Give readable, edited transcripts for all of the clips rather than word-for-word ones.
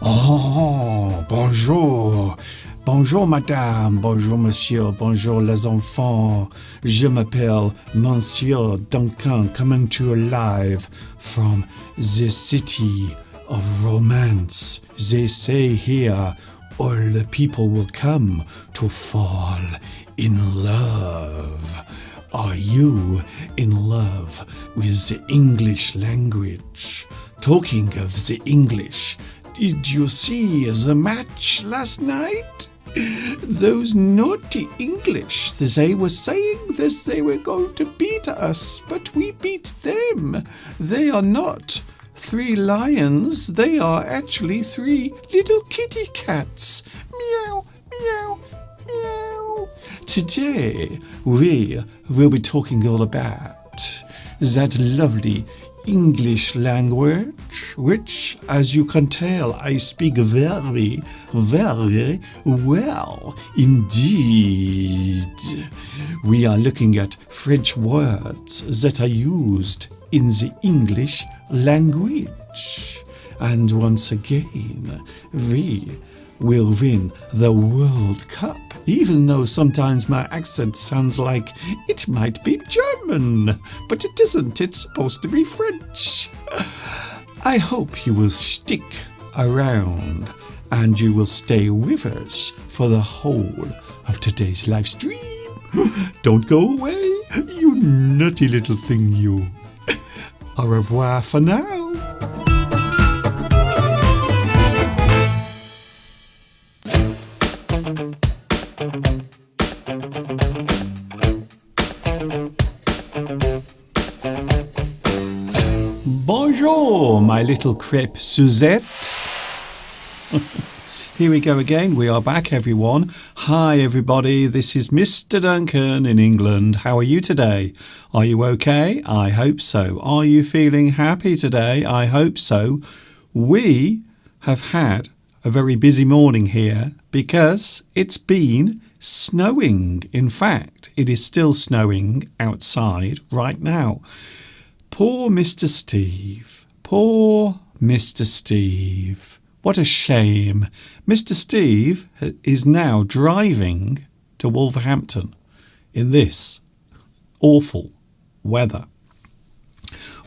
Oh, bonjour. Bonjour madame, bonjour monsieur, bonjour les enfants. Je m'appelle Monsieur Duncan, coming to you live from the city of romance. They say here all the people will come to fall in love. Are you in love with the English language? Talking of the English, did you see the match last night? Those naughty English, they were saying that they were going to beat us, but we beat them. They are not 3 lions, they are actually 3 little kitty cats. Meow, meow, meow. Today, we will be talking all about that lovely English language, which, as you can tell, I speak very, very well indeed. We are looking at French words that are used in the English language. And once again, we will win the World Cup, even though sometimes my accent sounds like it might be German, but it isn't, it's supposed to be French. I hope you will stick around and you will stay with us for the whole of today's live stream. Don't go away, you naughty little thing, you. Au revoir for now. Bonjour, my little crepe Suzette. Here we go again. We are back, everyone. Hi, everybody. This is Mr. Duncan in England. How are you today? Are you okay? I hope so. Are you feeling happy today? I hope so. We have had a very busy morning here because it's been snowing. In fact, it is still snowing outside right now. Poor Mr. Steve. Poor Mr. Steve. What a shame. Mr. Steve is now driving to Wolverhampton in this awful weather.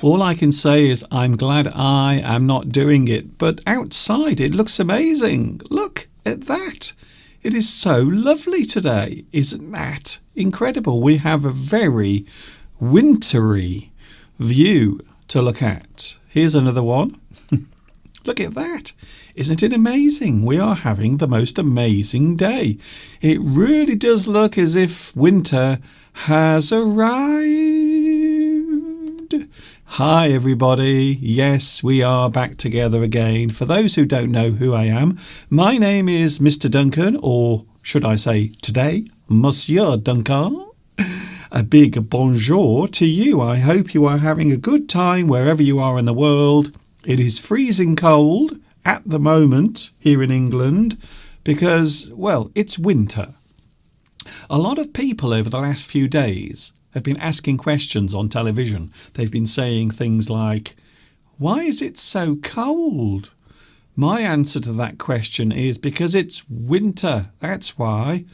All I can say is I'm glad I am not doing it, but outside it looks amazing. Look at that. It is so lovely today. Isn't that incredible? We have a very wintry view to look at. Here's another one. Look at that. Isn't it amazing? We are having the most amazing day. It really does look as if winter has arrived. Hi, everybody. Yes, we are back together again. For those who don't know who I am, my name is Mr. Duncan, or should I say today, Monsieur Duncan. A big bonjour to you. I hope you are having a good time wherever you are in the world. It is freezing cold at the moment here in England because, well, it's winter. A lot of people over the last few days have been asking questions on television. They've been saying things like, why is it so cold? My answer to that question is because it's winter. That's why.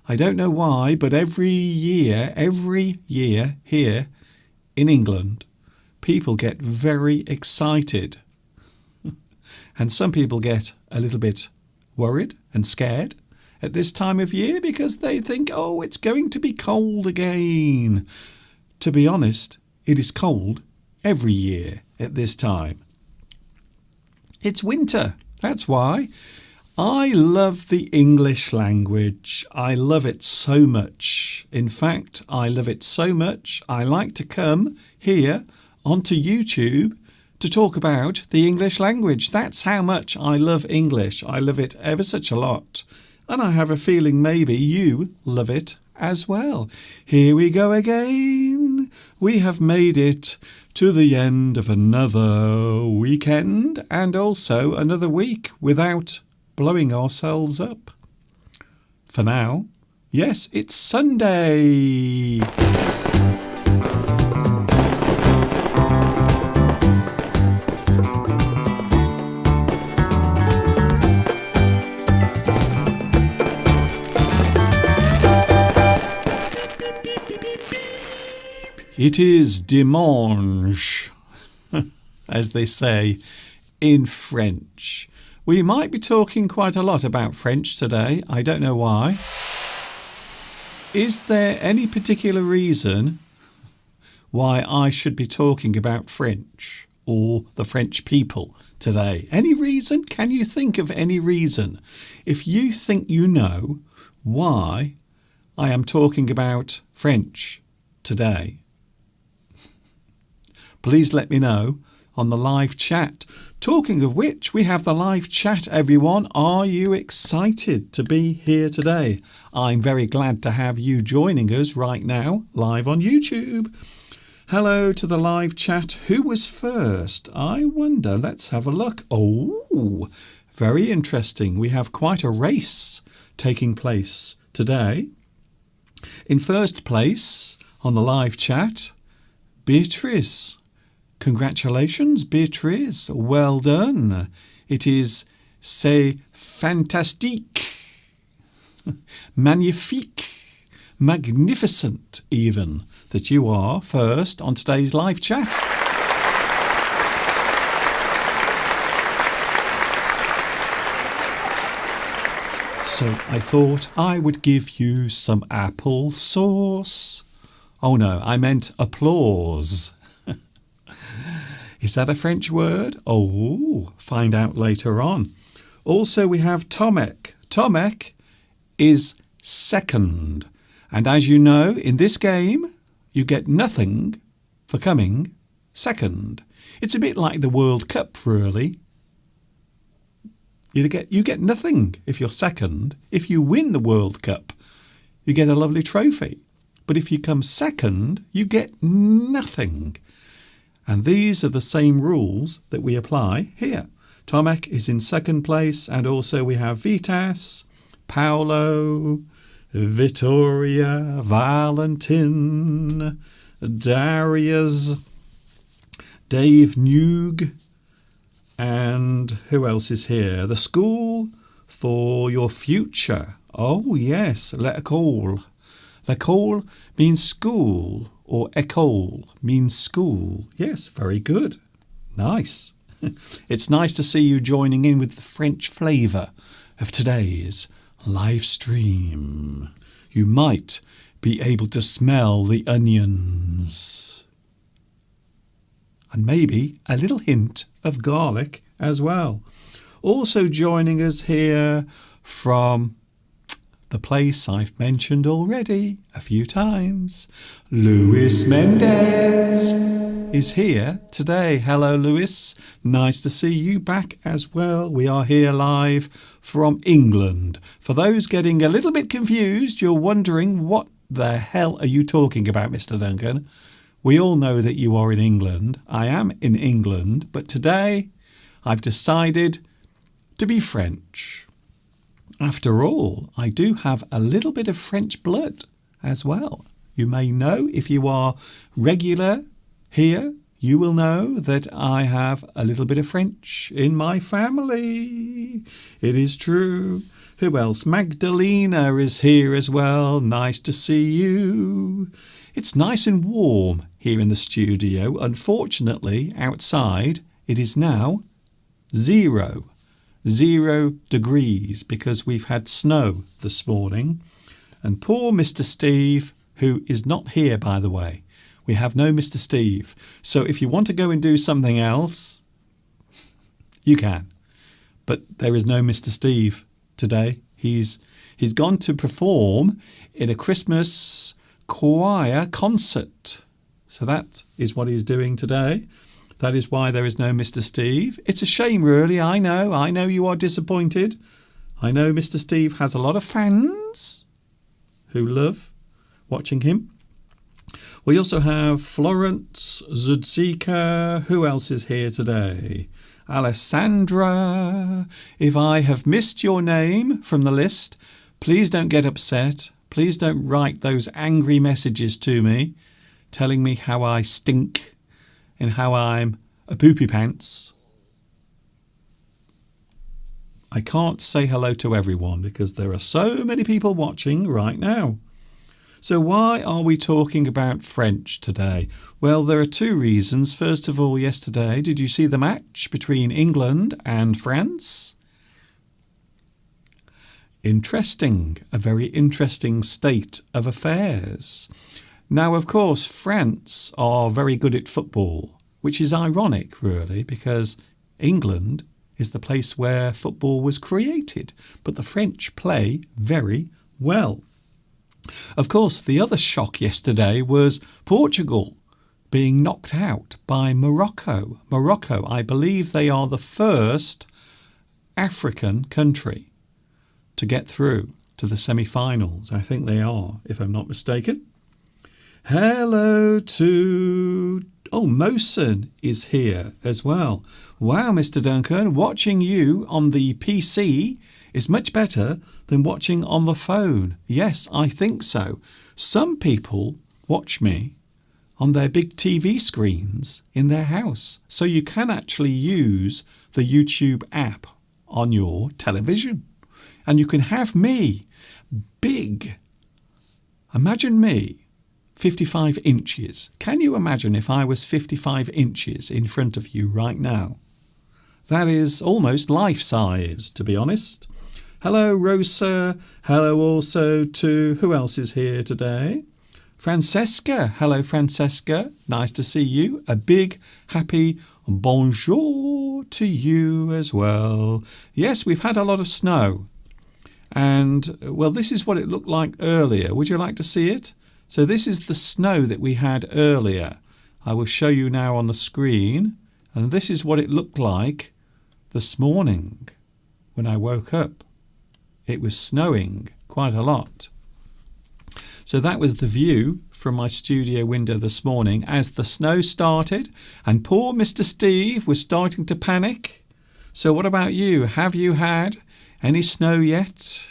I don't know why, but every year here in England, people get very excited. And some people get a little bit worried and scared at this time of year because they think, oh, it's going to be cold again. To be honest, it is cold every year at this time. It's winter. That's why. I love the English language. I love it so much. In fact, I love it so much. I like to come here onto YouTube to talk about the English language. That's how much I love English. I love it ever such a lot. And I have a feeling maybe you love it as well. Here we go again. We have made it to the end of another weekend and also another week without blowing ourselves up. For now, yes, it's Sunday. It is dimanche, as they say in French. We might be talking quite a lot about French today. I don't know why. Is there any particular reason why I should be talking about French or the French people today? Any reason? Can you think of any reason? If you think you know why I am talking about French today, please let me know on the live chat. Talking of which, we have the live chat, everyone. Are you excited to be here today? I'm very glad to have you joining us right now, live on YouTube. Hello to the live chat. Who was first? I wonder. Let's have a look. Oh, very interesting. We have quite a race taking place today. In first place on the live chat, Beatrice. Congratulations, Beatrice. Well done. It is c'est fantastique, magnifique, magnificent even that you are first on today's live chat. So I thought I would give you some apple sauce. Oh no, I meant applause. Is that a French word? Oh, find out later on. Also, we have Tomek. Tomek is second. And as you know, in this game, you get nothing for coming second. It's a bit like the World Cup, really. You get nothing if you're second. If you win the World Cup, you get a lovely trophy. But if you come second, you get nothing. And these are the same rules that we apply here. Tomek is in second place, and also we have Vitas, Paolo, Vittoria, Valentin, Darius, Dave Newg, and who else is here? The School for Your Future. Oh yes, l'école. L'école means school, or école means school. Yes, very good. Nice. It's nice to see you joining in with the French flavour of today's live stream. You might be able to smell the onions. And maybe a little hint of garlic as well. Also joining us here from the place I've mentioned already a few times, Luis Mendez is here today. Hello, Luis. Nice to see you back as well. We are here live from England. For those getting a little bit confused, you're wondering what the hell are you talking about, Mr. Duncan? We all know that you are in England. I am in England, but today I've decided to be French. After all, I do have a little bit of French blood as well. You may know, if you are regular here, you will know that I have a little bit of French in my family. It is true. Who else? Magdalena is here as well. Nice to see you. It's nice and warm here in the studio. Unfortunately, outside, it is now 0 degrees because we've had snow this morning. And poor Mr. Steve, who is not here, by the way. We have no Mr. Steve. So if you want to go and do something else, you can. But there is no Mr. Steve today. He's gone to perform in a Christmas choir concert. So that is what he's doing today. That is why there is no Mr. Steve. It's a shame, really. I know you are disappointed. I know Mr. Steve has a lot of fans who love watching him. We also have Florence Zudzika. Who else is here today? Alessandra. If I have missed your name from the list, please don't get upset. Please don't write those angry messages to me telling me how I stink and how I'm a poopy pants. I can't say hello to everyone because there are so many people watching right now. So why are we talking about French today? Well, there are two reasons. First of all, yesterday, did you see the match between England and France? Interesting, a very interesting state of affairs. Now, of course, France are very good at football, which is ironic, really, because England is the place where football was created, but the French play very well. Of course, the other shock yesterday was Portugal being knocked out by Morocco. Morocco, I believe they are the first African country to get through to the semi-finals. I think they are, if I'm not mistaken. Hello to... Oh, Mosen is here as well. Wow, Mr. Duncan, watching you on the PC is much better than watching on the phone. Yes, I think so. Some people watch me on their big TV screens in their house. So you can actually use the YouTube app on your television. And you can have me big. Imagine me, 55 inches. Can you imagine if I was 55 inches in front of you right now? That is almost life-size, to be honest. Hello, Rosa. Hello also to... Who else is here today? Francesca. Hello, Francesca. Nice to see you. A big, happy bonjour to you as well. Yes, we've had a lot of snow. And, well, this is what it looked like earlier. Would you like to see it? So this is the snow that we had earlier. I will show you now on the screen. And this is what it looked like this morning when I woke up. It was snowing quite a lot. So that was the view from my studio window this morning as the snow started. And poor Mr. Steve was starting to panic. So what about you? Have you had any snow yet?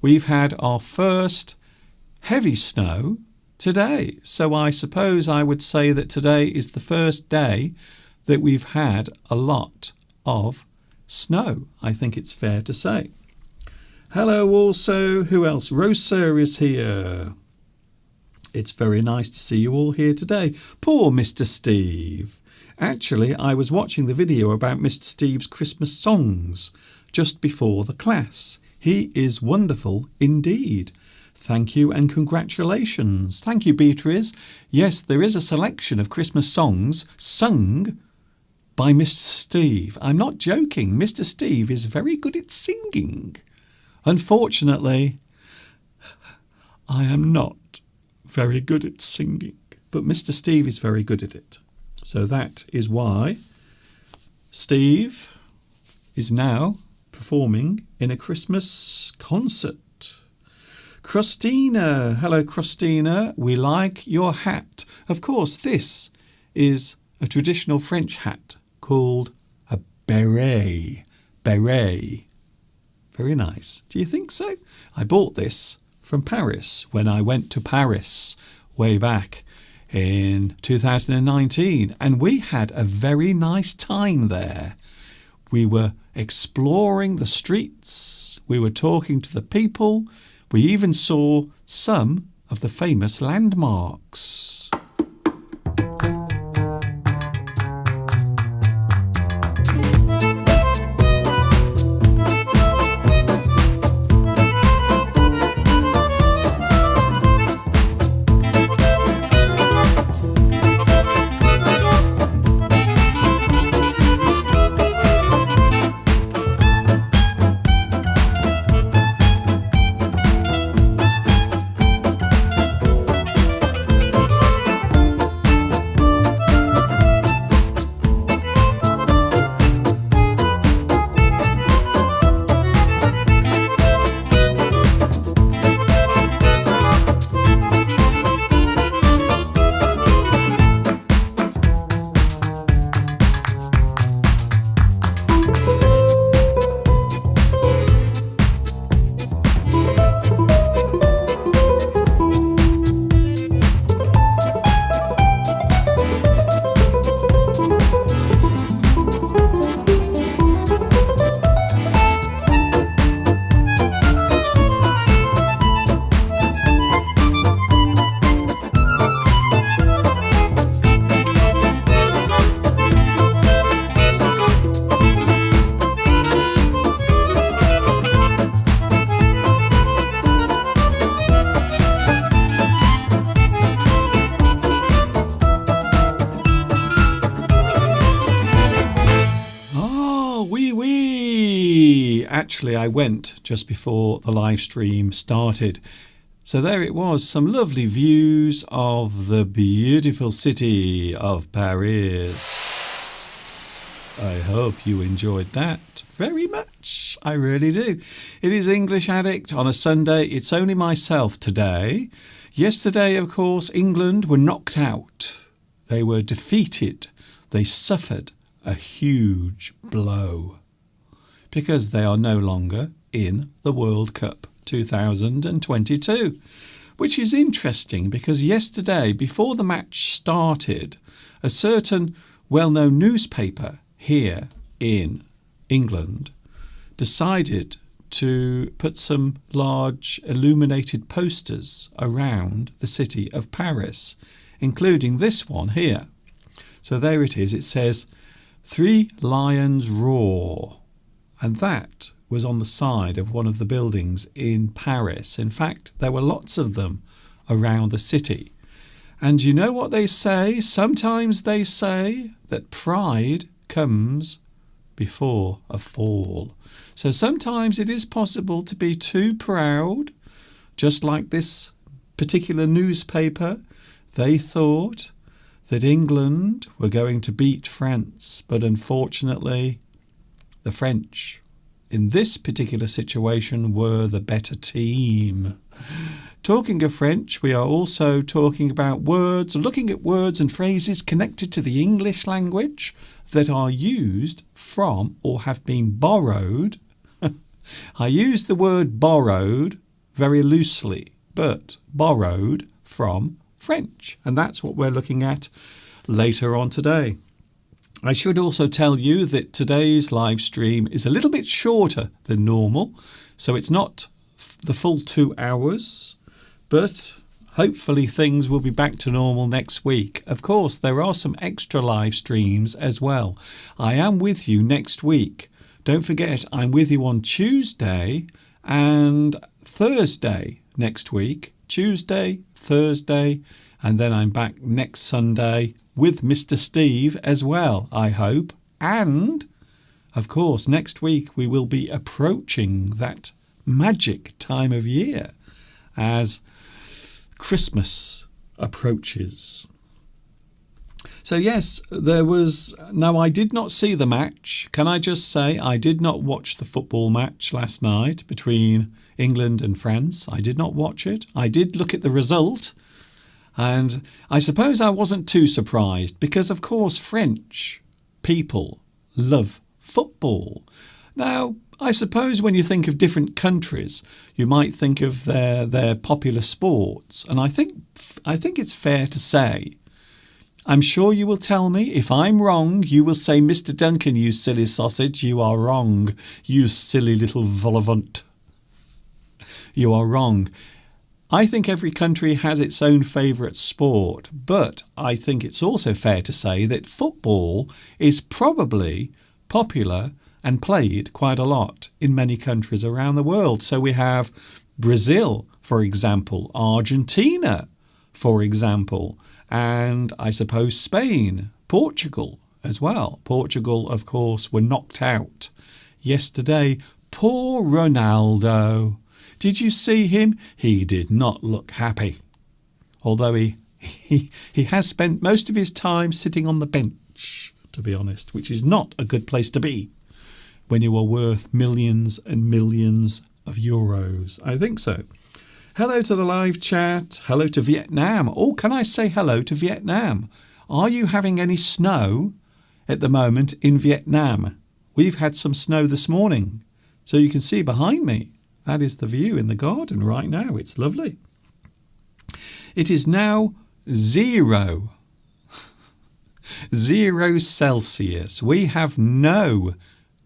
We've had our first heavy snow today. So I suppose I would say that today is the first day that we've had a lot of snow. I think it's fair to say. Hello also. Who else? Rosa is here. It's very nice to see you all here today. Poor Mr. Steve. Actually, I was watching the video about Mr. Steve's Christmas songs just before the class. He is wonderful indeed. Thank you and congratulations. Thank you, Beatrice. Yes, there is a selection of Christmas songs sung by Mr. Steve. I'm not joking. Mr. Steve is very good at singing. Unfortunately, I am not very good at singing, but Mr. Steve is very good at it. So that is why Steve is now performing in a Christmas concert. Christina, hello Christina, we like your hat. Of course, this is a traditional French hat called a beret. Beret. Very nice. Do you think so? I bought this from Paris when I went to Paris way back in 2019, and we had a very nice time there. We were exploring the streets, we were talking to the people, we even saw some of the famous landmarks. actually, I went just before the live stream started. So there it was, some lovely views of the beautiful city of Paris. I hope you enjoyed that very much. I really do. It is English Addict on a Sunday. It's only myself today. Yesterday, of course, England were knocked out. They were defeated. They suffered a huge blow because they are no longer in the World Cup 2022, which is interesting because yesterday, before the match started, a certain well-known newspaper here in England decided to put some large illuminated posters around the city of Paris, including this one here. So there it is. It says, "Three lions roar." And that was on the side of one of the buildings in Paris. In fact, there were lots of them around the city. And you know what they say? Sometimes they say that pride comes before a fall. So sometimes it is possible to be too proud, just like this particular newspaper. They thought that England were going to beat France, but unfortunately the French in this particular situation were the better team. Talking of French, we are also talking about words, looking at words and phrases connected to the English language that are used from or have been borrowed. I use the word borrowed very loosely, but borrowed from French. And that's what we're looking at later on today. I should also tell you that today's live stream is a little bit shorter than normal, so it's not the full 2 hours, but hopefully things will be back to normal next week. Of course, there are some extra live streams as well. I am with you next week. Don't forget, I'm with you on Tuesday and Thursday next week. Tuesday, Thursday, and then I'm back next Sunday with Mr. Steve as well, I hope. And, of course, next week we will be approaching that magic time of year as Christmas approaches. So yes, now I did not see the match. Can I just say I did not watch the football match last night between England and France. I did not watch it. I did look at the result, and I suppose I wasn't too surprised because, of course, French people love football. Now, I suppose when you think of different countries, you might think of their popular sports, and I think it's fair to say, I'm sure you will tell me if I'm wrong. You will say, "Mr. Duncan, you silly sausage, you are wrong. You silly little vol-au-vent. You are wrong." I think every country has its own favourite sport, but I think it's also fair to say that football is probably popular and played quite a lot in many countries around the world. So we have Brazil, for example, Argentina, for example, and I suppose Spain, Portugal as well. Portugal, of course, were knocked out yesterday. Poor Ronaldo. Did you see him? He did not look happy. Although he has spent most of his time sitting on the bench, to be honest, which is not a good place to be when you are worth millions and millions of euros. I think so. Hello to the live chat. Hello to Vietnam. Oh, can I say hello to Vietnam? Are you having any snow at the moment in Vietnam? We've had some snow this morning. So you can see behind me. That is the view in the garden right now. It's lovely. It is now 0 Celsius. We have no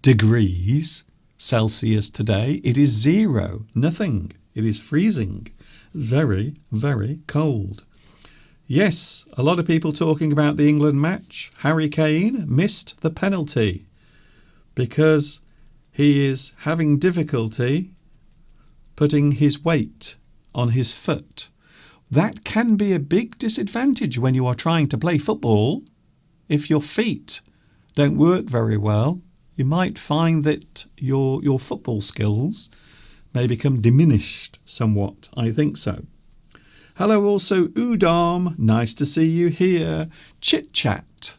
degrees Celsius today. It is 0. Nothing. It is freezing. Very, very cold. Yes, a lot of people talking about the England match. Harry Kane missed the penalty because he is having difficulty putting his weight on his foot. That can be a big disadvantage when you are trying to play football. If your feet don't work very well, you might find that your football skills may become diminished somewhat. I think so. Hello also, Udam. Nice to see you here. Chit-chat.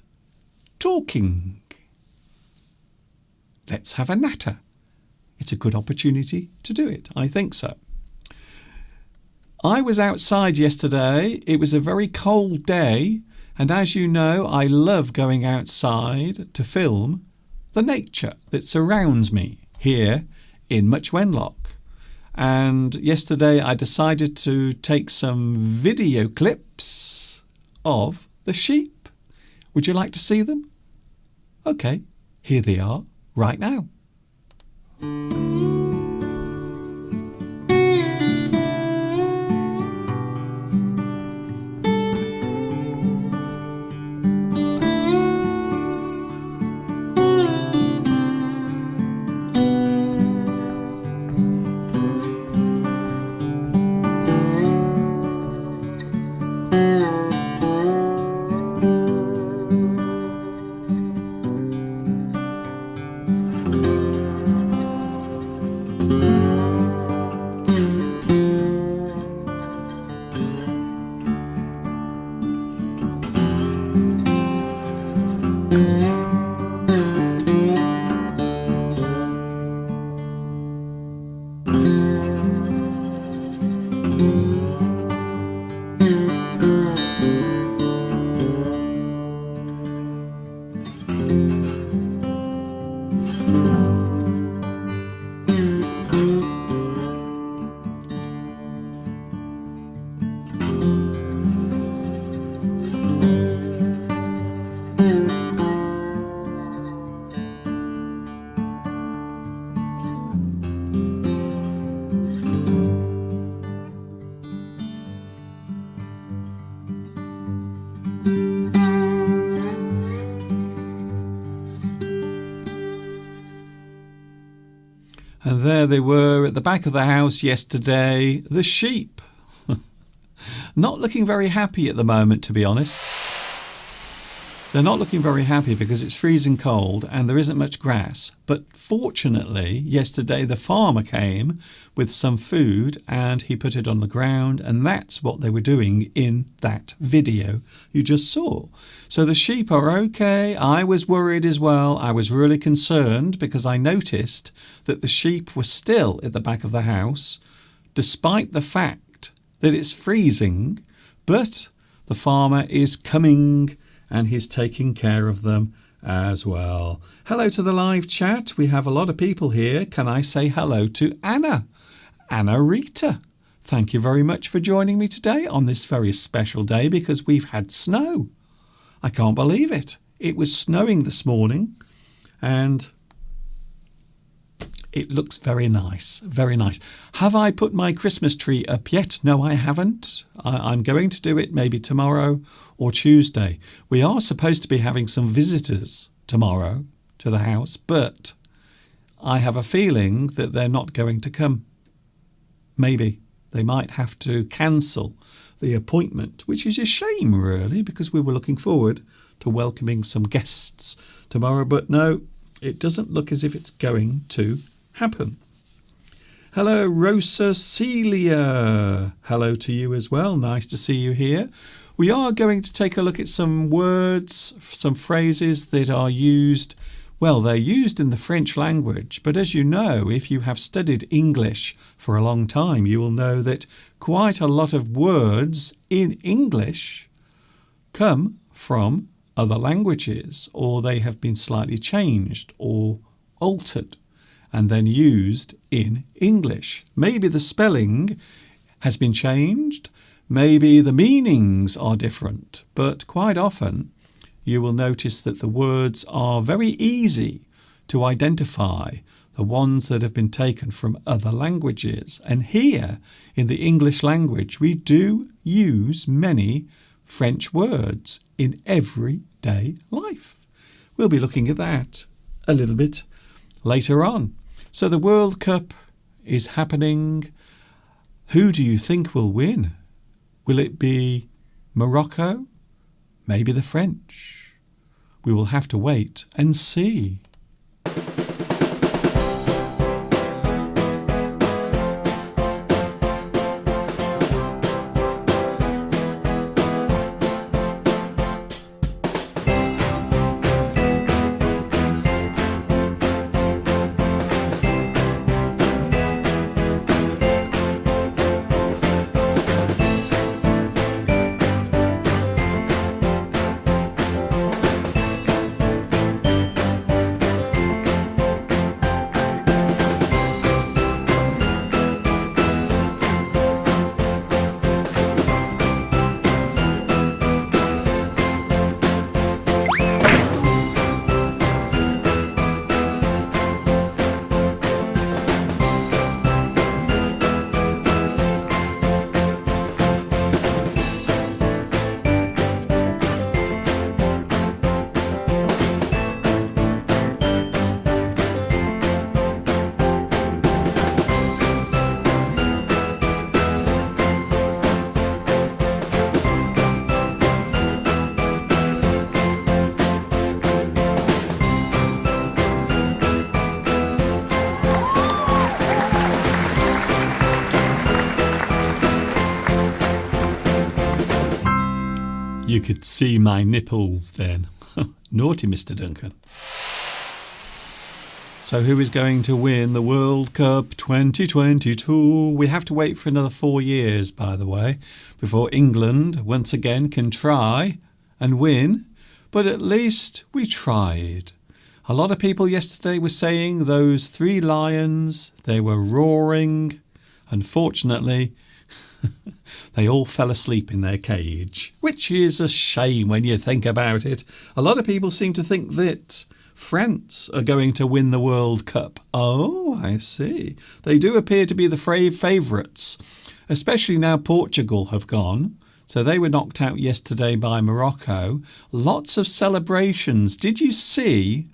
Talking. Let's have a natter. It's a good opportunity to do it. I think so. I was outside yesterday. It was a very cold day. And as you know, I love going outside to film the nature that surrounds me here in Much Wenlock. And yesterday I decided to take some video clips of the sheep. Would you like to see them? Okay, here they are right now. And there they were at the back of the house yesterday, the sheep. Not looking very happy at the moment, to be honest. They're not looking very happy because it's freezing cold and there isn't much grass. But fortunately, yesterday the farmer came with some food and he put it on the ground, and that's what they were doing in that video you just saw. So the sheep are okay. I was worried as well. I was really concerned because I noticed that the sheep were still at the back of the house, despite the fact that it's freezing, but the farmer is coming and he's taking care of them as well. Hello to the live chat. We have a lot of people here. Can I say hello to Anna? Anna Rita. Thank you very much for joining me today on this very special day because we've had snow. I can't believe it. It was snowing this morning and it looks very nice, very nice. Have I put my Christmas tree up yet? No, I haven't. I'm going to do it maybe tomorrow or Tuesday. We are supposed to be having some visitors tomorrow to the house, but I have a feeling that they're not going to come. Maybe they might have to cancel the appointment, which is a shame, really, because we were looking forward to welcoming some guests tomorrow. But no, it doesn't look as if it's going to happen. Hello, Rosa Celia. Hello to you as well. Nice to see you here. We are going to take a look at some words, some phrases that are used. Well, they're used in the French language, but as you know, if you have studied English for a long time, you will know that quite a lot of words in English come from other languages, or they have been slightly changed or altered and then used in English. Maybe the spelling has been changed, maybe the meanings are different, but quite often you will notice that the words are very easy to identify, the ones that have been taken from other languages. And here in the English language, we do use many French words in everyday life. We'll be looking at that a little bit later on. So the World Cup is happening. Who do you think will win? Will it be Morocco? Maybe the French? We will have to wait and see. You could see my nipples then. Naughty Mr. Duncan. So who is going to win the World Cup 2022? We have to wait for another 4 years, by the way, before England once again can try and win. But at least we tried. A lot of people yesterday were saying those 3 lions, they were roaring. Unfortunately, they all fell asleep in their cage, which is a shame when you think about it. A lot of people seem to think that France are going to win the World Cup. Oh, I see. They do appear to be the favourites, especially now Portugal have gone. So they were knocked out yesterday by Morocco. Lots of celebrations. Did you see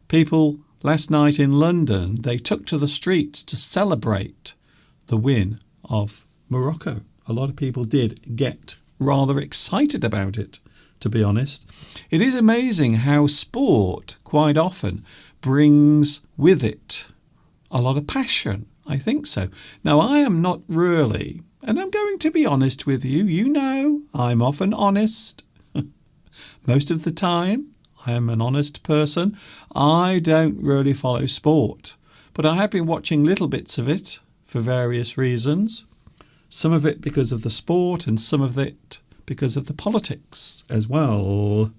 people last night in London? They took to the streets to celebrate the win of Morocco. A lot of people did get rather excited about it, to be honest. It is amazing how sport quite often brings with it a lot of passion. I think so. Now, I am not really, and I'm going to be honest with you. You know, I'm often honest. Most of the time, I am an honest person. I don't really follow sport, but I have been watching little bits of it for various reasons. Some of it because of the sport and some of it because of the politics as well.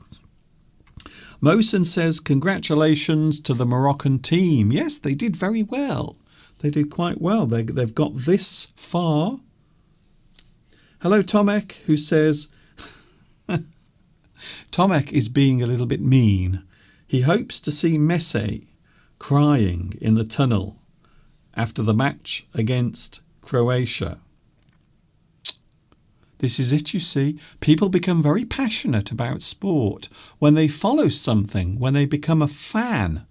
Mosen says, congratulations to the Moroccan team. Yes, they did very well. They did quite well. They've got this far. Hello, Tomek, who says, Tomek is being a little bit mean. He hopes to see Messi crying in the tunnel after the match against Croatia. This is it, you see. People become very passionate about sport when they follow something, when they become a fan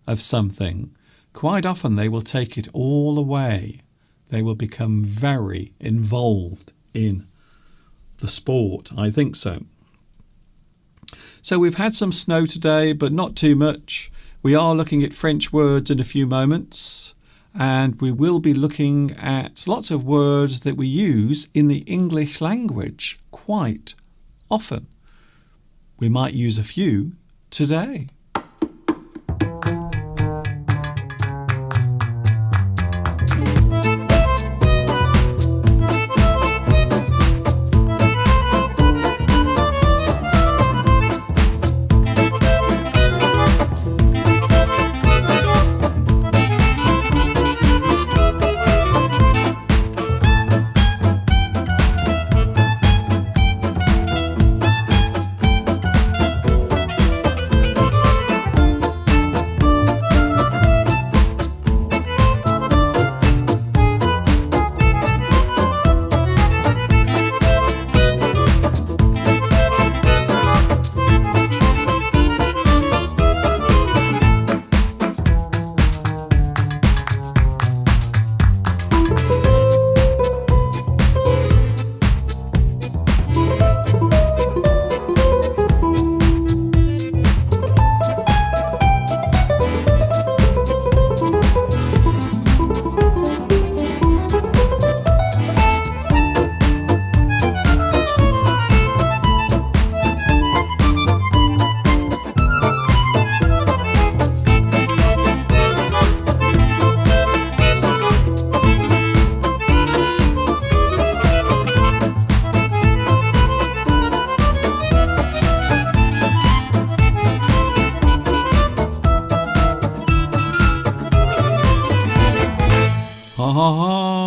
of something. Quite often they will take it all away. They will become very involved in the sport. I think so. So we've had some snow today, but not too much. We are looking at French words in a few moments. And we will be looking at lots of words that we use in the English language quite often. We might use a few today.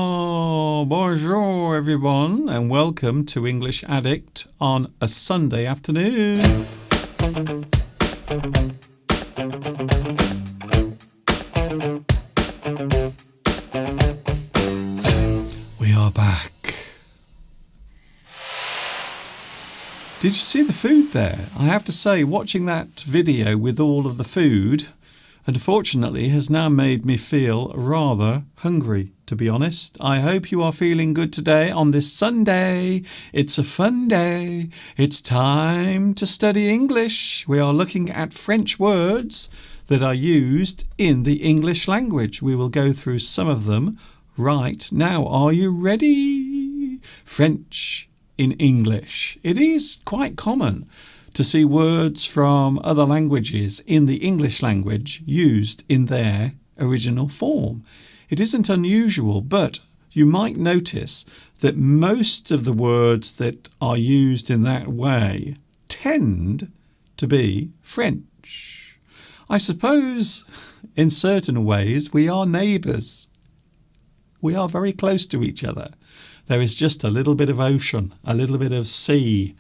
Oh, bonjour everyone, and welcome to English Addict on a Sunday afternoon. We are back. Did you see the food there? I have to say, watching that video with all of the food, unfortunately, has now made me feel rather hungry, to be honest. I hope you are feeling good today on this Sunday. It's a fun day. It's time to study English. We are looking at French words that are used in the English language. We will go through some of them right now. Are you ready? French in English. It is quite common to see words from other languages in the English language used in their original form. It isn't unusual, but you might notice that most of the words that are used in that way tend to be French. I suppose in certain ways we are neighbours. We are very close to each other. There is just a little bit of ocean, a little bit of sea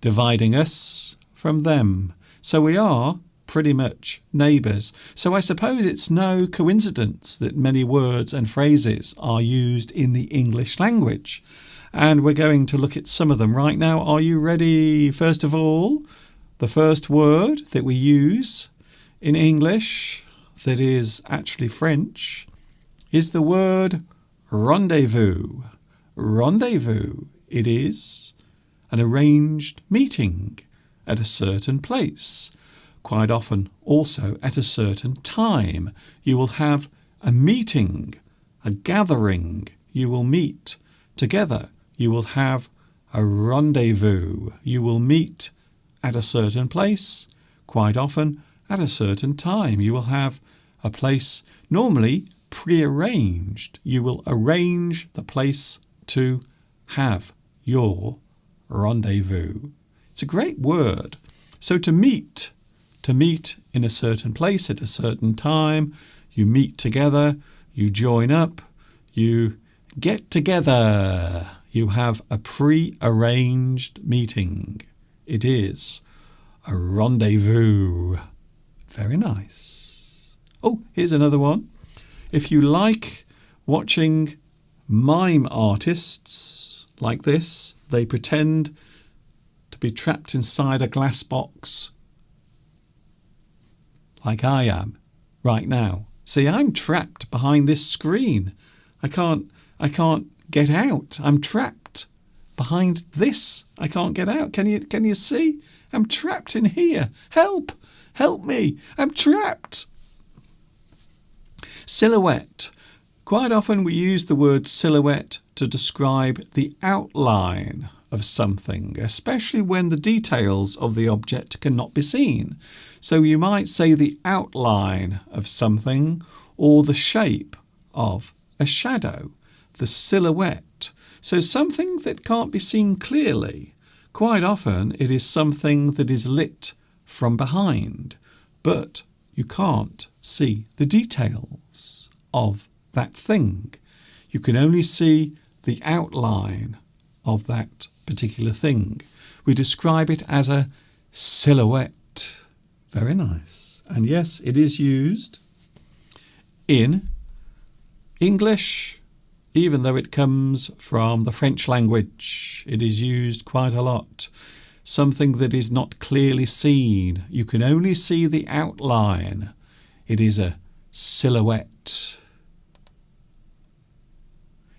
dividing us from them. So we are pretty much neighbours. So I suppose it's no coincidence that many words and phrases are used in the English language. And we're going to look at some of them right now. Are you ready? First of all, the first word that we use in English that is actually French is the word rendezvous. Rendezvous. It is an arranged meeting at a certain place. Quite often also at a certain time. You will have a meeting, a gathering. You will meet together. You will have a rendezvous. You will meet at a certain place, quite often at a certain time. You will have a place normally prearranged. You will arrange the place to have your rendezvous. It's a great word. So to meet in a certain place at a certain time, you meet together, you join up, you get together, you have a pre-arranged meeting. It is a rendezvous. Very nice. Oh, here's another one. If you like watching mime artists like this, they pretend to be trapped inside a glass box like I am right now. See, I'm trapped behind this screen. I can't get out. I'm trapped behind this. I can't get out. Can you see? I'm trapped in here. Help! Help me! I'm trapped. Silhouette. Quite often we use the word silhouette to describe the outline of something, especially when the details of the object cannot be seen. So you might say the outline of something or the shape of a shadow, the silhouette. So something that can't be seen clearly. Quite often it is something that is lit from behind, but you can't see the details of that thing. You can only see the outline of that particular thing. We describe it as a silhouette. Very nice. And yes, it is used in English, even though it comes from the French language. It is used quite a lot. Something that is not clearly seen. You can only see the outline. It is a silhouette.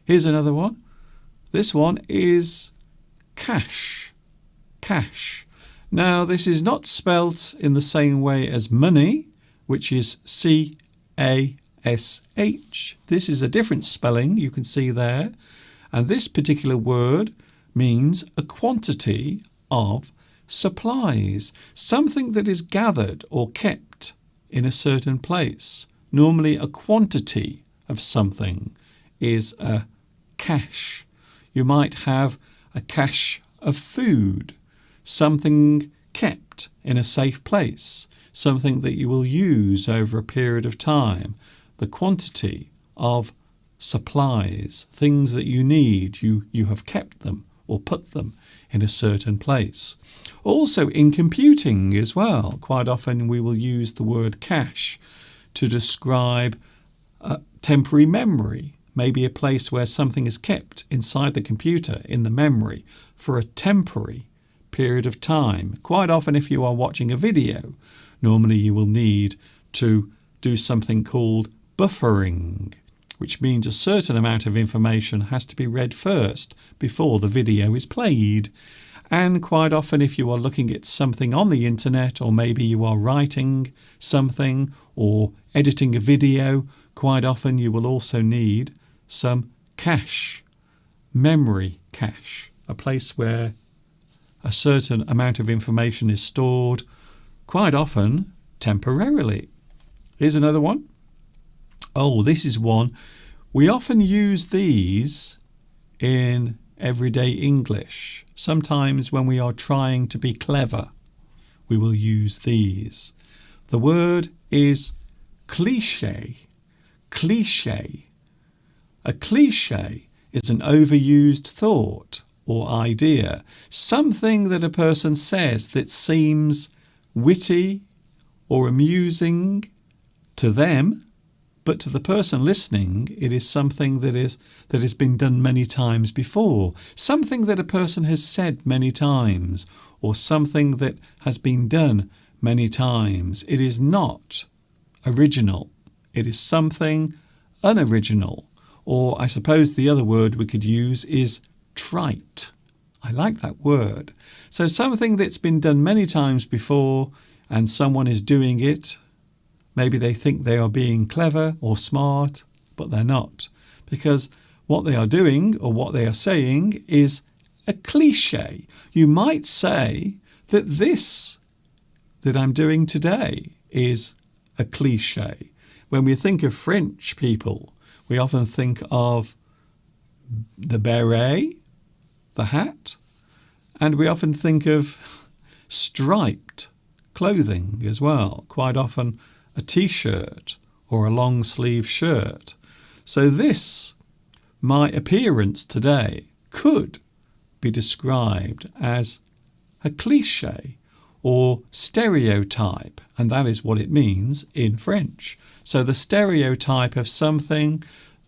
Here's another one. This one is cash. Cash. Now, this is not spelt in the same way as money, which is C-A-S-H. This is a different spelling you can see there. And this particular word means a quantity of supplies, something that is gathered or kept in a certain place. Normally a quantity of something is a cache. You might have a cache of food, something kept in a safe place, something that you will use over a period of time. The quantity of supplies, things that you need. You have kept them or put them in a certain place. Also in computing as well, quite often we will use the word cache to describe temporary memory, maybe a place where something is kept inside the computer in the memory for a temporary period of time. Quite often if you are watching a video, normally you will need to do something called buffering, which means a certain amount of information has to be read first before the video is played. And quite often if you are looking at something on the internet, or maybe you are writing something or editing a video, quite often you will also need some cache, memory cache, a place where a certain amount of information is stored, quite often temporarily. Here's another one. Oh, this is one. We often use these in everyday English. Sometimes when we are trying to be clever, we will use these. The word is cliché. Cliché. A cliché is an overused thought or idea, something that a person says that seems witty or amusing to them, but to the person listening, it is something that has been done many times before, something that a person has said many times, or something that has been done many times. It is not original. It is something unoriginal, or I suppose the other word we could use is trite. I like that word. So something that's been done many times before and someone is doing it. Maybe they think they are being clever or smart, but they're not, because what they are doing or what they are saying is a cliché. You might say that this that I'm doing today is a cliché. When we think of French people, we often think of the beret, the hat, and we often think of striped clothing as well, quite often a t-shirt or a long sleeve shirt. So this, my appearance today, could be described as a cliché or stereotype, and that is what it means in French. So the stereotype of something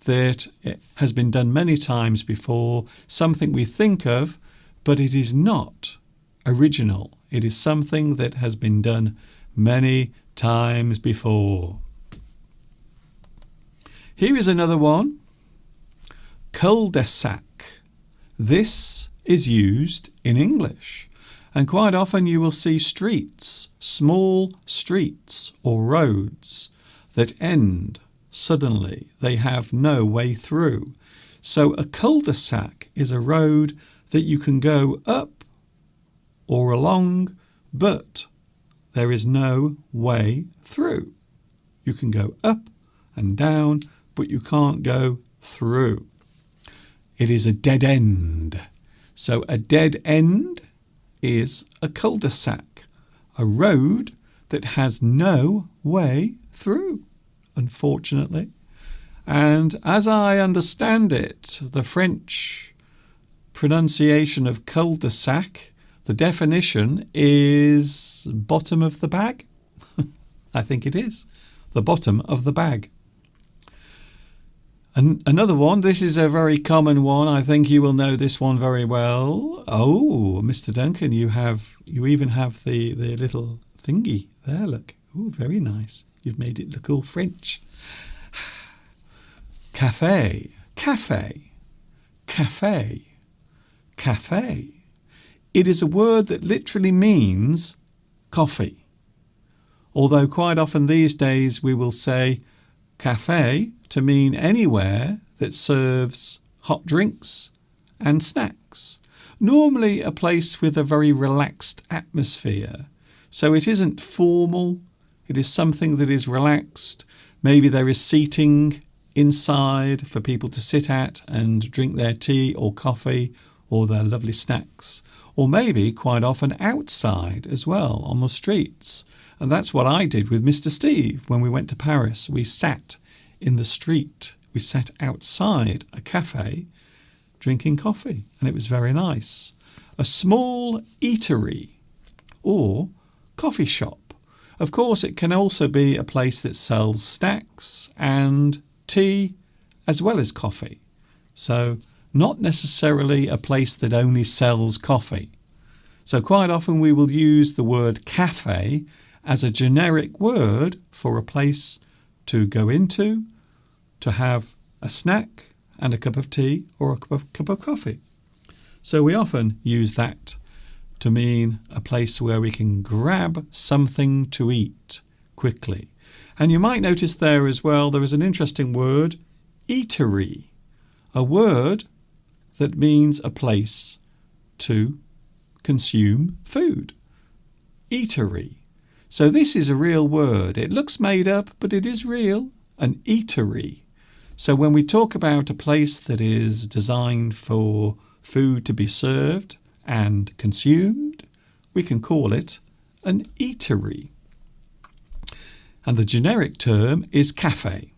that has been done many times before, something we think of, but it is not original. It is something that has been done many times before. Here is another one. Cul-de-sac. This is used in English, and quite often you will see streets, small streets or roads that end suddenly. They have no way through. So a cul-de-sac is a road that you can go up or along, but there is no way through. You can go up and down, but you can't go through. It is a dead end. So a dead end is a cul-de-sac, a road that has no way through, unfortunately. And as I understand it, the French pronunciation of cul-de-sac, the definition is bottom of the bag. I think it is. The bottom of the bag. And another one, this is a very common one. I think you will know this one very well. Oh, Mr. Duncan, you even have the little thingy there, look. Oh, very nice. You've made it look all French. Cafe, cafe, cafe, cafe. It is a word that literally means coffee. Although quite often these days we will say cafe to mean anywhere that serves hot drinks and snacks. Normally a place with a very relaxed atmosphere. So it isn't formal, it is something that is relaxed. Maybe there is seating inside for people to sit at and drink their tea or coffee or their lovely snacks. Or maybe quite often outside as well on the streets. And that's what I did with Mr. Steve when we went to Paris. We sat in the street we sat outside a cafe drinking coffee, and it was very nice. A small eatery or coffee shop. Of course, it can also be a place that sells snacks and tea as well as coffee. So not necessarily a place that only sells coffee. So quite often we will use the word cafe as a generic word for a place to go into, to have a snack and a cup of tea or a cup of coffee. So we often use that to mean a place where we can grab something to eat quickly. And you might notice there as well, there is an interesting word, eatery, a word that means a place to consume food. Eatery. So this is a real word. It looks made up, but it is real, an eatery. So when we talk about a place that is designed for food to be served and consumed, we can call it an eatery. And the generic term is cafe.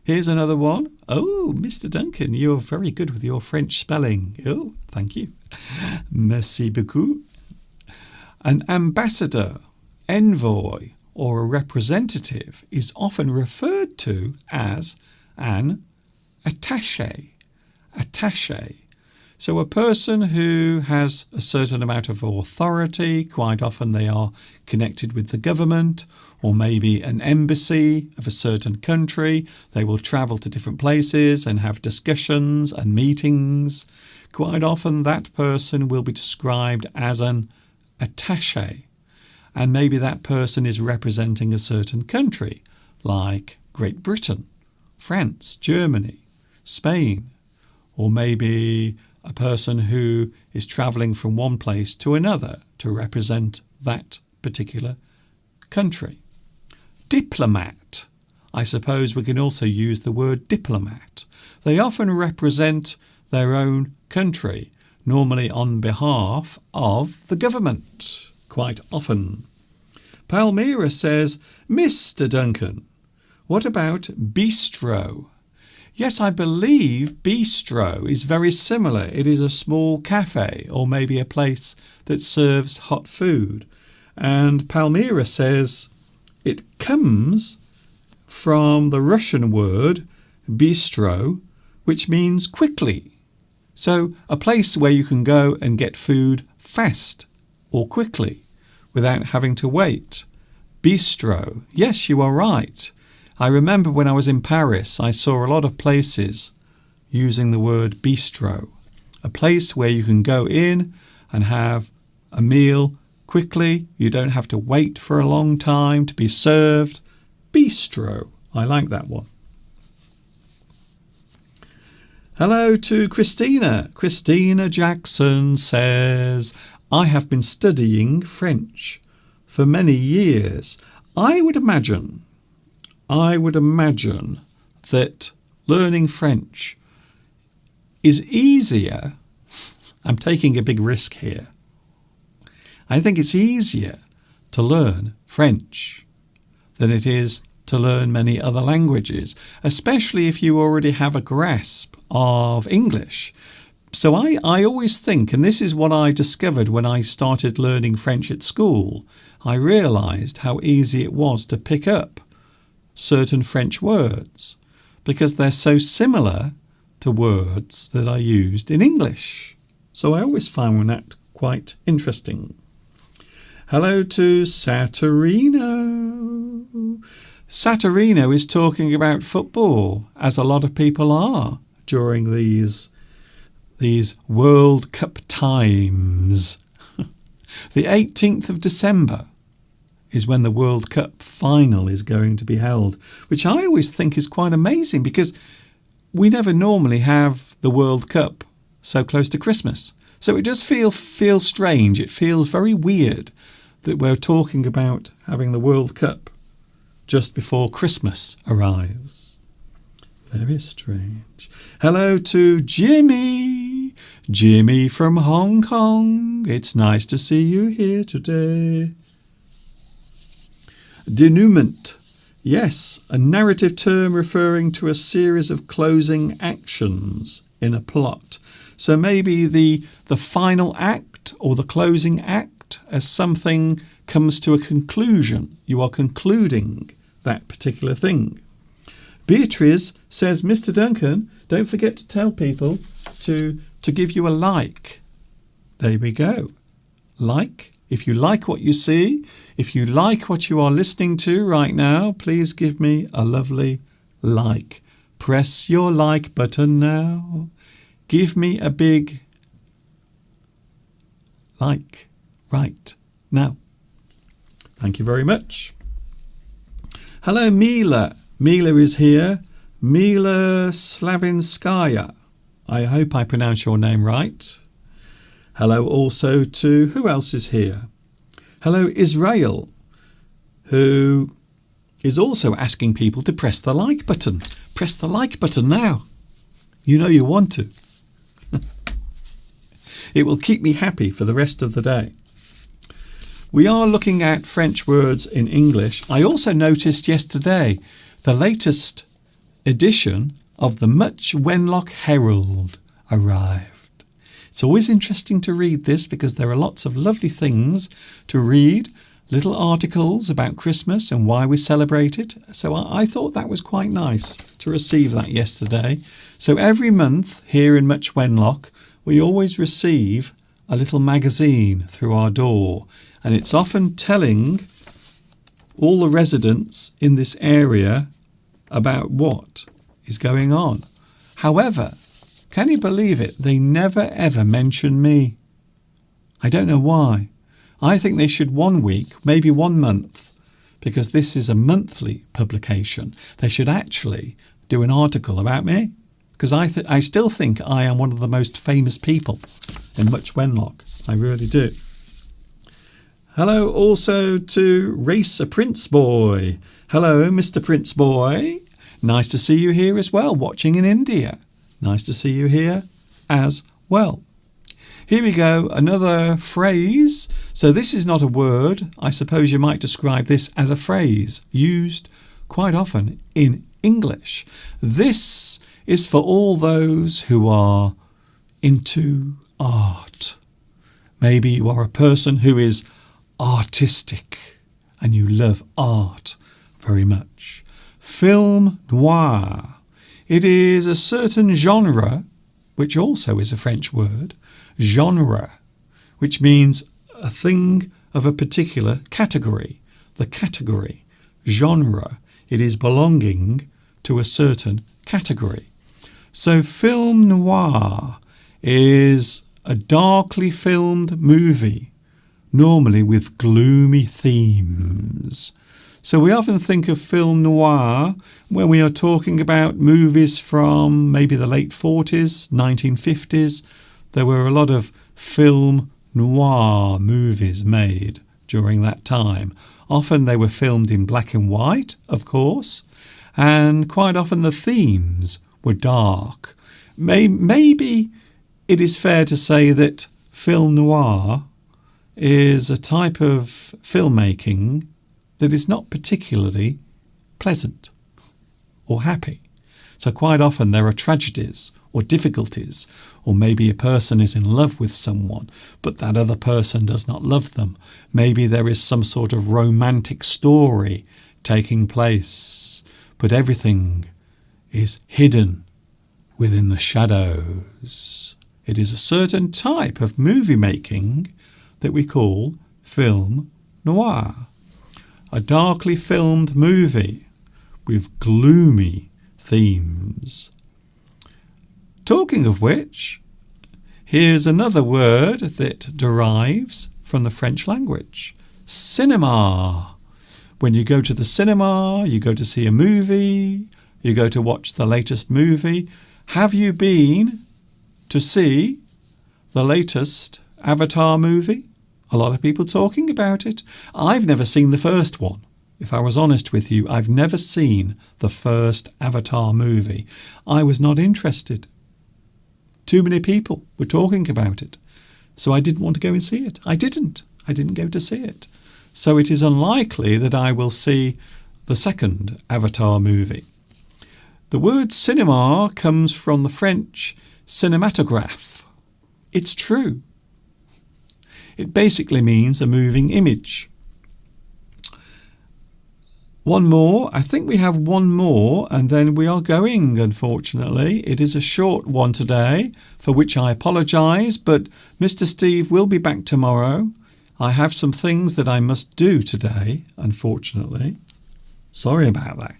Here's another one. Oh, Mr. Duncan, you're very good with your French spelling. Oh, thank you. Merci beaucoup. An ambassador, envoy, or a representative is often referred to as an attaché. Attaché. So a person who has a certain amount of authority, quite often they are connected with the government or maybe an embassy of a certain country. They will travel to different places and have discussions and meetings. Quite often that person will be described as an attaché. And maybe that person is representing a certain country, like Great Britain, France, Germany, Spain, or maybe a person who is travelling from one place to another to represent that particular country. Diplomat. I suppose we can also use the word diplomat. They often represent their own country, normally on behalf of the government. Quite often. Palmyra says, Mr. Duncan, what about bistro? Yes, I believe bistro is very similar. It is a small cafe or maybe a place that serves hot food. And Palmyra says it comes from the Russian word bistro, which means quickly. So a place where you can go and get food fast or quickly without having to wait. Bistro. Yes, you are right. I remember when I was in Paris, I saw a lot of places using the word bistro, a place where you can go in and have a meal quickly. You don't have to wait for a long time to be served. Bistro. I like that one. Hello to Christina. Christina Jackson says, I have been studying French for many years. I would imagine that learning French is easier. I'm taking a big risk here. I think it's easier to learn French than it is to learn many other languages, especially if you already have a grasp of English. So I always think, and this is what I discovered when I started learning French at school, I realised how easy it was to pick up certain French words because they're so similar to words that are used in English. So I always found that quite interesting. Hello to Saturino. Saturino is talking about football, as a lot of people are during these World Cup times. The 18th of December is when the World Cup final is going to be held, which I always think is quite amazing because we never normally have the World Cup so close to Christmas. So it does feel strange. It feels very weird that we're talking about having the World Cup just before Christmas arrives. Very strange. Hello to Jimmy. Jimmy from Hong Kong. It's nice to see you here today. Denouement. Yes, a narrative term referring to a series of closing actions in a plot. So maybe the final act or the closing act as something comes to a conclusion. You are concluding that particular thing. Beatrice says, Mr. Duncan, don't forget to tell people to give you a like. There we go. Like. If you like what you see, if you like what you are listening to right now, please give me a lovely like. Press your like button now. Give me a big like right now. Thank you very much. Hello, Mila. Mila is here. Mila Slavinskaya. I hope I pronounce your name right. Hello also to, who else is here? Hello, Israel, who is also asking people to press the like button. Press the like button now. You know you want to. It will keep me happy for the rest of the day. We are looking at French words in English. I also noticed yesterday the latest edition of the Much Wenlock Herald arrived. It's always interesting to read this because there are lots of lovely things to read, little articles about Christmas and why we celebrate it. So I thought that was quite nice to receive that yesterday. So every month here in Much Wenlock, we always receive a little magazine through our door, and it's often telling all the residents in this area about what is going on. However, can you believe it? They never ever mention me. I don't know why. I think they should 1 week, maybe 1 month, because this is a monthly publication. They should actually do an article about me, because I still think I am one of the most famous people in Much Wenlock. I really do. Hello also to Racer Prince Boy. Hello, Mr. Prince Boy. Nice to see you here as well, watching in India. Nice to see you here as well. Here we go, another phrase. So this is not a word. I suppose you might describe this as a phrase used quite often in English. This is for all those who are into art. Maybe you are a person who is artistic and you love art very much. Film noir. It is a certain genre, which also is a French word, genre, which means a thing of a particular category. The category, genre, it is belonging to a certain category. So film noir is a darkly filmed movie, normally with gloomy themes. So we often think of film noir when we are talking about movies from maybe the late 40s, 1950s. There were a lot of film noir movies made during that time. Often they were filmed in black and white, of course, and quite often the themes were dark. Maybe it is fair to say that film noir is a type of filmmaking that is not particularly pleasant or happy. So quite often there are tragedies or difficulties, or maybe a person is in love with someone, but that other person does not love them. Maybe there is some sort of romantic story taking place, but everything is hidden within the shadows. It is a certain type of movie making that we call film noir. A darkly filmed movie with gloomy themes. Talking of which, here's another word that derives from the French language. Cinema. When you go to the cinema, you go to see a movie, you go to watch the latest movie. Have you been to see the latest Avatar movie? A lot of people talking about it. I've never seen the first one. If I was honest with you, I've never seen the first Avatar movie. I was not interested. Too many people were talking about it. So I didn't want to go and see it. I didn't go to see it. So it is unlikely that I will see the second Avatar movie. The word cinema comes from the French cinématographe. It's true. It basically means a moving image. One more. I think we have one more and then we are going, unfortunately. It is a short one today, for which I apologise, but Mr. Steve will be back tomorrow. I have some things that I must do today, unfortunately. Sorry about that.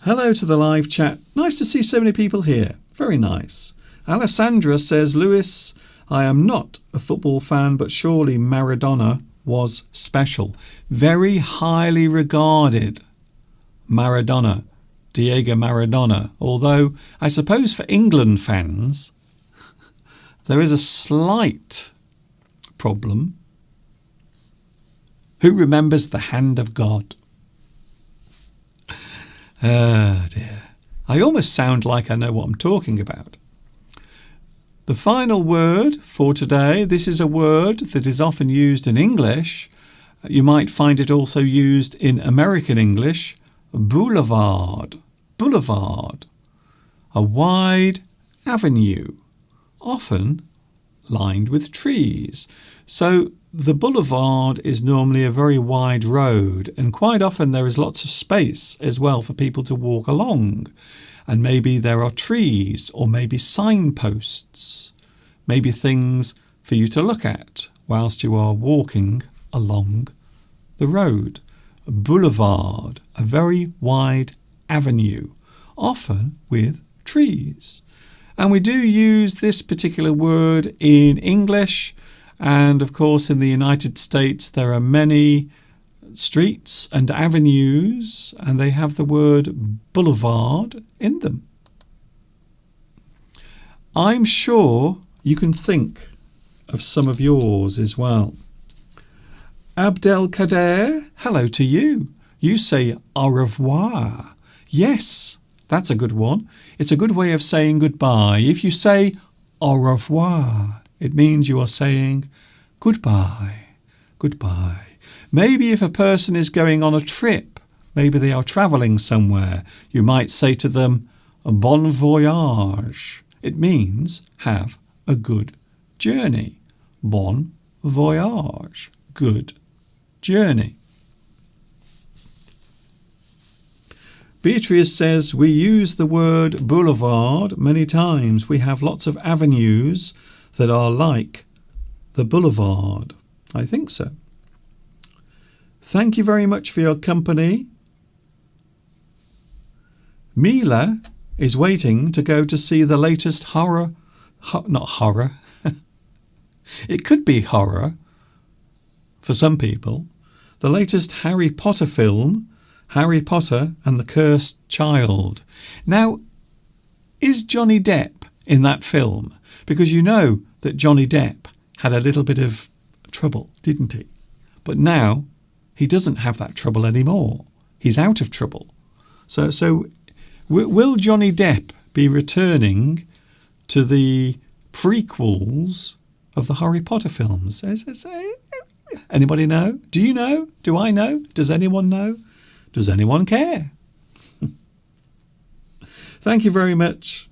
Hello to the live chat. Nice to see so many people here. Very nice. Alessandra says, Lewis, I am not a football fan, but surely Maradona was special. Very highly regarded. Maradona. Diego Maradona. Although, I suppose for England fans, there is a slight problem. Who remembers the hand of God? Ah, dear. I almost sound like I know what I'm talking about. The final word for today, this is a word that is often used in English. You might find it also used in American English. Boulevard. Boulevard. A wide avenue, often lined with trees. So the boulevard is normally a very wide road, and quite often there is lots of space as well for people to walk along. And maybe there are trees or maybe signposts, maybe things for you to look at whilst you are walking along the road. A boulevard, a very wide avenue, often with trees. And we do use this particular word in English, and of course in the United States there are many streets and avenues, and they have the word boulevard in them. I'm sure you can think of some of yours as well. Abdelkader, hello to you. You say au revoir. Yes, that's a good one. It's a good way of saying goodbye. If you say au revoir, it means you are saying goodbye. Goodbye. Maybe if a person is going on a trip, maybe they are travelling somewhere, you might say to them, bon voyage. It means have a good journey. Bon voyage. Good journey. Beatrice says we use the word boulevard many times. We have lots of avenues that are like the boulevard. I think so. Thank you very much for your company. Mila is waiting to go to see the latest not horror. It could be horror for some people. The latest Harry Potter film, Harry Potter and the Cursed Child. Now, is Johnny Depp in that film? Because you know that Johnny Depp had a little bit of trouble, didn't he? But now he doesn't have that trouble anymore. He's out of trouble. So will Johnny Depp be returning to the prequels of the Harry Potter films? Anybody know? Do you know? Do I know? Does anyone know? Does anyone care? Thank you very much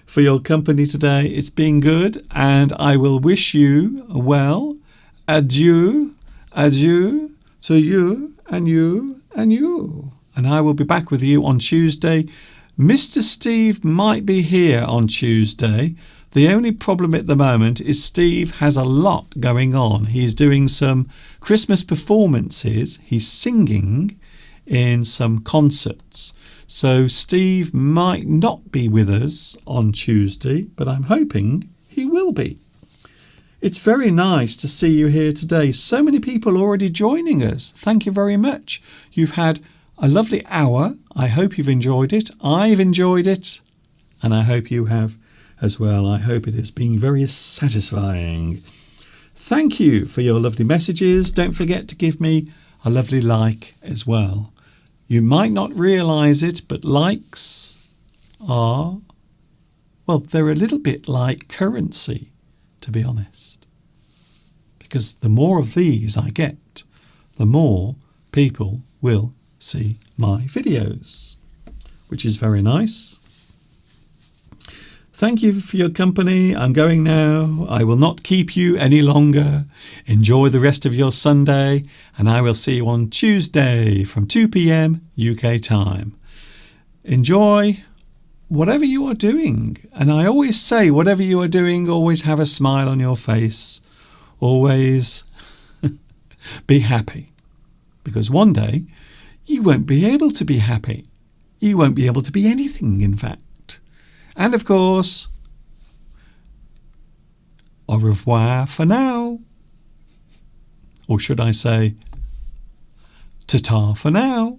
for your company today. It's been good, and I will wish you well. Adieu, adieu to you and you and you. And I will be back with you on Tuesday. Mr. Steve might be here on Tuesday. The only problem at the moment is Steve has a lot going on. He's doing some Christmas performances. He's singing in some concerts. So Steve might not be with us on Tuesday, but I'm hoping he will be. It's very nice to see you here today. So many people already joining us. Thank you very much. You've had a lovely hour. I hope you've enjoyed it. I've enjoyed it, and I hope you have as well. I hope it has been very satisfying. Thank you for your lovely messages. Don't forget to give me a lovely like as well. You might not realise it, but likes are, well, they're a little bit like currency, to be honest. Because the more of these I get, the more people will see my videos, which is very nice. Thank you for your company. I'm going now. I will not keep you any longer. Enjoy the rest of your Sunday, and I will see you on Tuesday from 2 p.m. UK time. Enjoy whatever you are doing. And I always say, whatever you are doing, always have a smile on your face. Always be happy. Because one day, you won't be able to be happy. You won't be able to be anything, in fact. And of course, au revoir for now. Or should I say, ta-ta for now.